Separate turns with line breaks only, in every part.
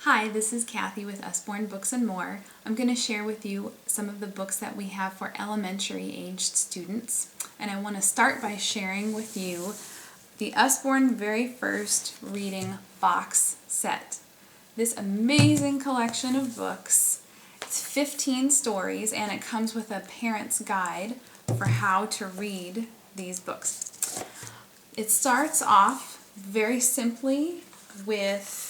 Hi, this is Cathy with Usborne Books More. I'm going to share with you some of the books that we have for elementary aged students. And I want to start by sharing with you the Usborne Very First Reading Box Set. This amazing collection of books. It's 15 stories and it comes with a parent's guide for how to read these books. It starts off very simply with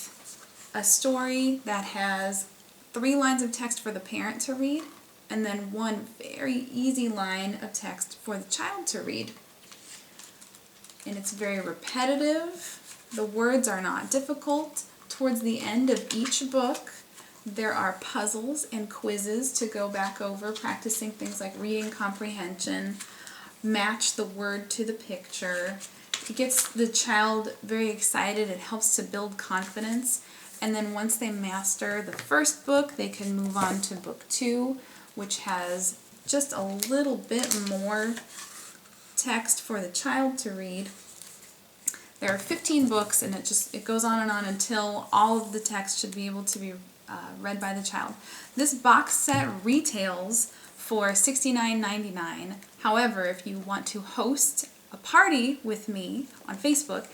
a story that has 3 lines of text for the parent to read and then 1 very easy line of text for the child to read. And it's very repetitive. The words are not difficult. Towards the end of each book, there are puzzles and quizzes to go back over, practicing things like reading comprehension, match the word to the picture. It gets the child very excited. It helps to build confidence. And then once they master the first book, they can move on to book 2, which has just a little bit more text for the child to read. There are 15 books, and it goes on and on until all of the text should be able to be read by the child. This box set retails for $69.99. However, if you want to host a party with me on Facebook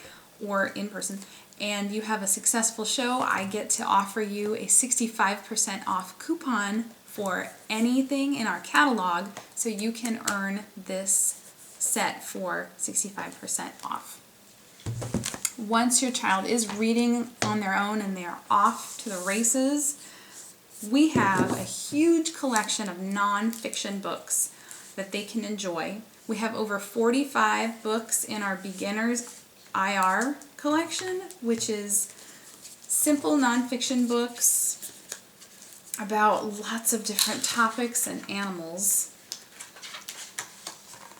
or in person, and you have a successful show, I get to offer you a 65% off coupon for anything in our catalog, so you can earn this set for 65% off. Once your child is reading on their own and they are off to the races, we have a huge collection of non-fiction books that they can enjoy. We have over 45 books in our beginners IR collection, which is simple nonfiction books about lots of different topics and animals.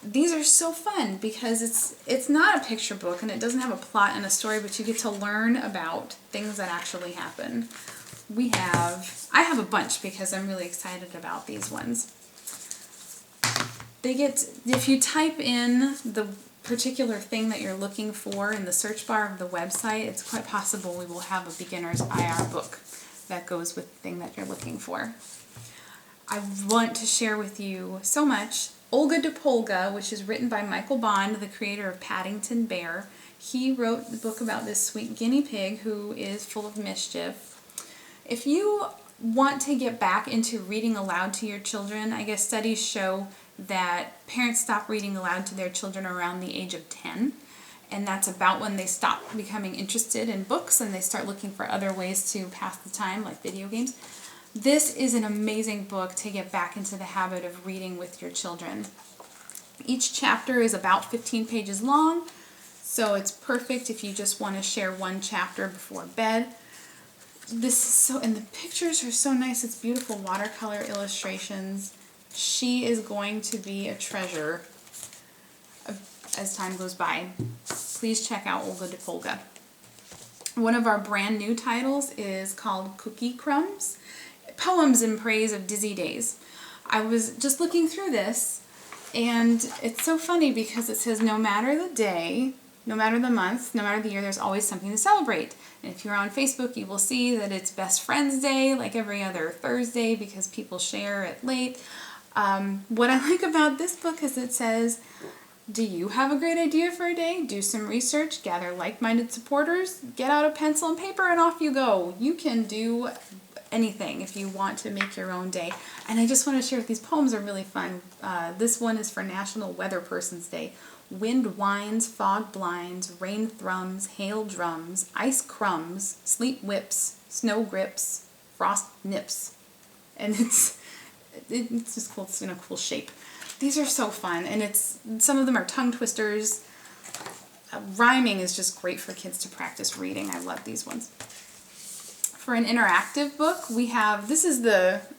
These are so fun because it's not a picture book and it doesn't have a plot and a story, but you get to learn about things that actually happen. I have a bunch because I'm really excited about these ones. If you type in the particular thing that you're looking for in the search bar of the website, it's quite possible we will have a beginner's IR book that goes with the thing that you're looking for. I want to share with you so much Olga de Polga, which is written by Michael Bond, the creator of Paddington Bear. He wrote the book about this sweet guinea pig who is full of mischief. If you want to get back into reading aloud to your children, I guess studies show that parents stop reading aloud to their children around the age of 10, and that's about when they stop becoming interested in books and they start looking for other ways to pass the time, like video games. This is an amazing book to get back into the habit of reading with your children. Each chapter is about 15 pages long, so it's perfect if you just want to share one chapter before bed. And the pictures are so nice. It's beautiful watercolor illustrations. She is going to be a treasure as time goes by. Please check out Olga de Polga. One of our brand new titles is called Cookie Crumbs, Poems in Praise of Dizzy Days. I was just looking through this, and it's so funny because it says no matter the day, no matter the month, no matter the year, there's always something to celebrate. And if you're on Facebook, you will see that it's Best Friends Day, like every other Thursday, because people share it late. What I like about this book is it says, do you have a great idea for a day? Do some research, gather like-minded supporters, get out a pencil and paper, and off you go. You can do anything if you want to make your own day. And I just want to share these poems are really fun. This one is for National Weather Person's Day. Wind whines, fog blinds, rain thrums, hail drums, ice crumbs, sleet whips, snow grips, frost nips. And it's just cool. It's in a cool shape. These are so fun, and some of them are tongue twisters. Rhyming is just great for kids to practice reading. I love these ones. For an interactive book, this is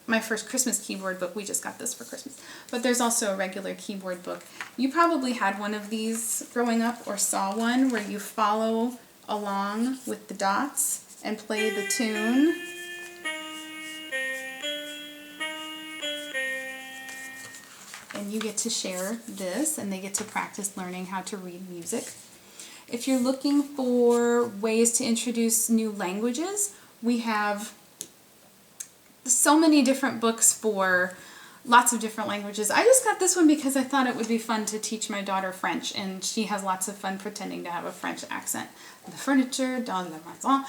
my first Christmas keyboard book. We just got this for Christmas. But there's also a regular keyboard book. You probably had one of these growing up or saw one where you follow along with the dots and play the tune. And you get to share this, and they get to practice learning how to read music. If you're looking for ways to introduce new languages, We have so many different books for lots of different languages. I just got this one because I thought it would be fun to teach my daughter French, and she has lots of fun pretending to have a French accent. The furniture, dans la maison.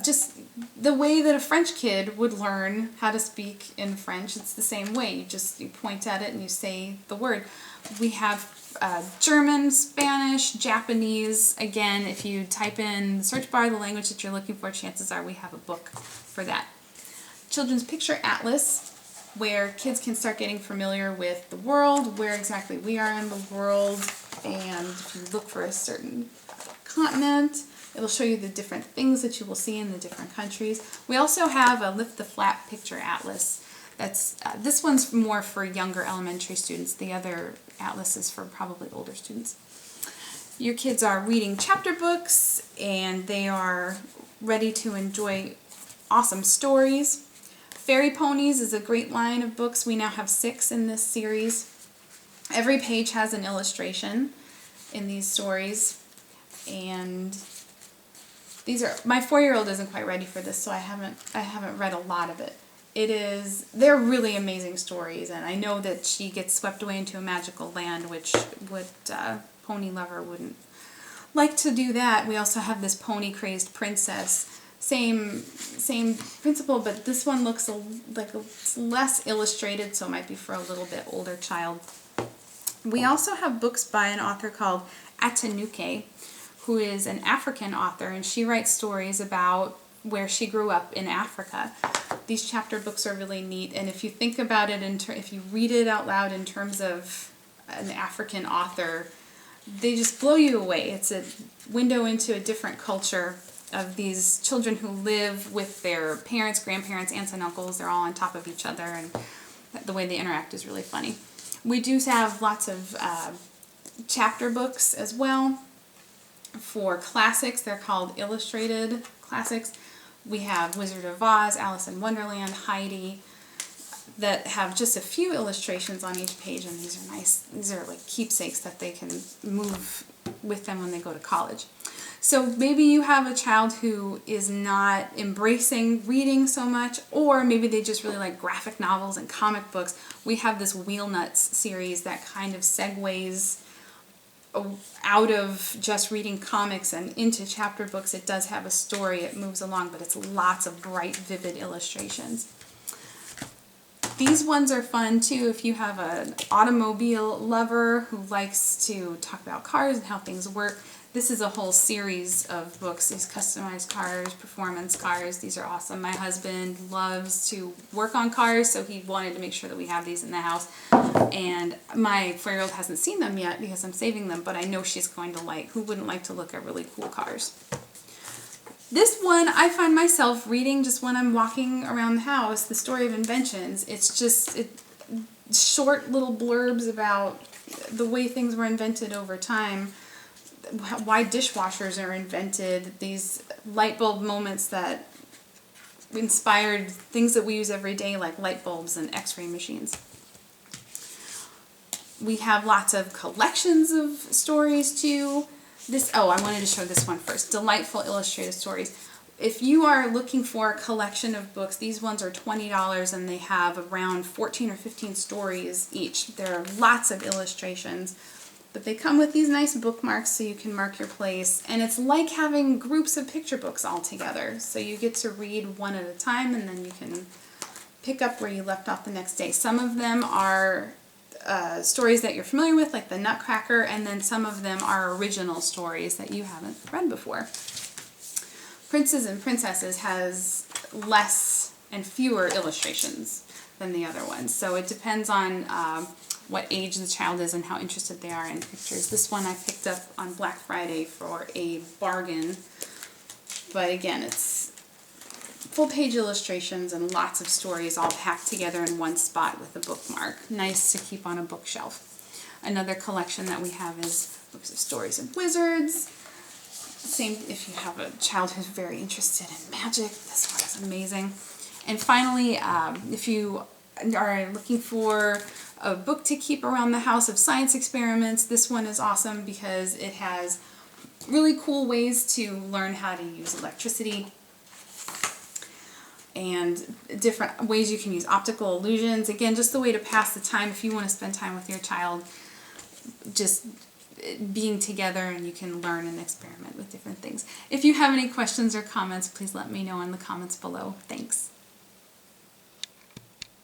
Just the way that a French kid would learn how to speak in French, it's the same way. You point at it and you say the word. We have German, Spanish, Japanese. Again, if you type in the search bar the language that you're looking for, chances are we have a book for that. Children's Picture Atlas, where kids can start getting familiar with the world, where exactly we are in the world, and if you look for a certain continent, it'll show you the different things that you will see in the different countries. We also have a Lift the Flap Picture Atlas. This one's more for younger elementary students. The other atlas is for probably older students. Your kids are reading chapter books, and they are ready to enjoy awesome stories. Fairy Ponies is a great line of books. We now have 6 in this series. Every page has an illustration in these stories, and my 4-year-old isn't quite ready for this, so I haven't read a lot of it. They're really amazing stories, and I know that she gets swept away into a magical land, which pony lover wouldn't like to do that. We also have this pony crazed princess. Same principle, but this one looks less illustrated, so it might be for a little bit older child. We also have books by an author called Atanuke, who is an African author, and she writes stories about where she grew up in Africa. These chapter books are really neat, and if you think about it, if you read it out loud in terms of an African author, they just blow you away. It's a window into a different culture of these children who live with their parents, grandparents, aunts, and uncles. They're all on top of each other, and the way they interact is really funny. We do have lots of chapter books as well for classics. They're called illustrated classics. We have Wizard of Oz, Alice in Wonderland, Heidi, that have just a few illustrations on each page, and these are nice. These are like keepsakes that they can move with them when they go to college. So maybe you have a child who is not embracing reading so much, or maybe they just really like graphic novels and comic books. We have this Wheel Nuts series that kind of segues out of just reading comics and into chapter books. It does have a story, it moves along, but it's lots of bright, vivid illustrations. These ones are fun too if you have an automobile lover who likes to talk about cars and how things work. This is a whole series of books, these customized cars, performance cars. These are awesome. My husband loves to work on cars, so he wanted to make sure that we have these in the house. And my 4-year-old hasn't seen them yet because I'm saving them, but I know she's going to like. Who wouldn't like to look at really cool cars? This one I find myself reading just when I'm walking around the house, The Story of Inventions. It's just short little blurbs about the way things were invented over time, why dishwashers are invented, these light bulb moments that inspired things that we use every day like light bulbs and x-ray machines. We have lots of collections of stories too. I wanted to show this one first. Delightful illustrated stories. If you are looking for a collection of books, these ones are $20 and they have around 14 or 15 stories each. There are lots of illustrations, but they come with these nice bookmarks so you can mark your place. And it's like having groups of picture books all together. So you get to read one at a time and then you can pick up where you left off the next day. Some of them are stories that you're familiar with, like the Nutcracker, and then some of them are original stories that you haven't read before. Princes and Princesses has less and fewer illustrations than the other ones, so it depends on what age the child is and how interested they are in pictures. This one I picked up on Black Friday for a bargain, but again, it's full-page illustrations and lots of stories all packed together in one spot with a bookmark. Nice to keep on a bookshelf. Another collection that we have is books of stories and wizards. Same if you have a child who's very interested in magic. This one is amazing. And finally, if you are looking for a book to keep around the house of science experiments, this one is awesome because it has really cool ways to learn how to use electricity. and different ways you can use optical illusions. Again, just the way to pass the time if you want to spend time with your child, just being together, and you can learn and experiment with different things. If you have any questions or comments, please let me know in the comments below. Thanks.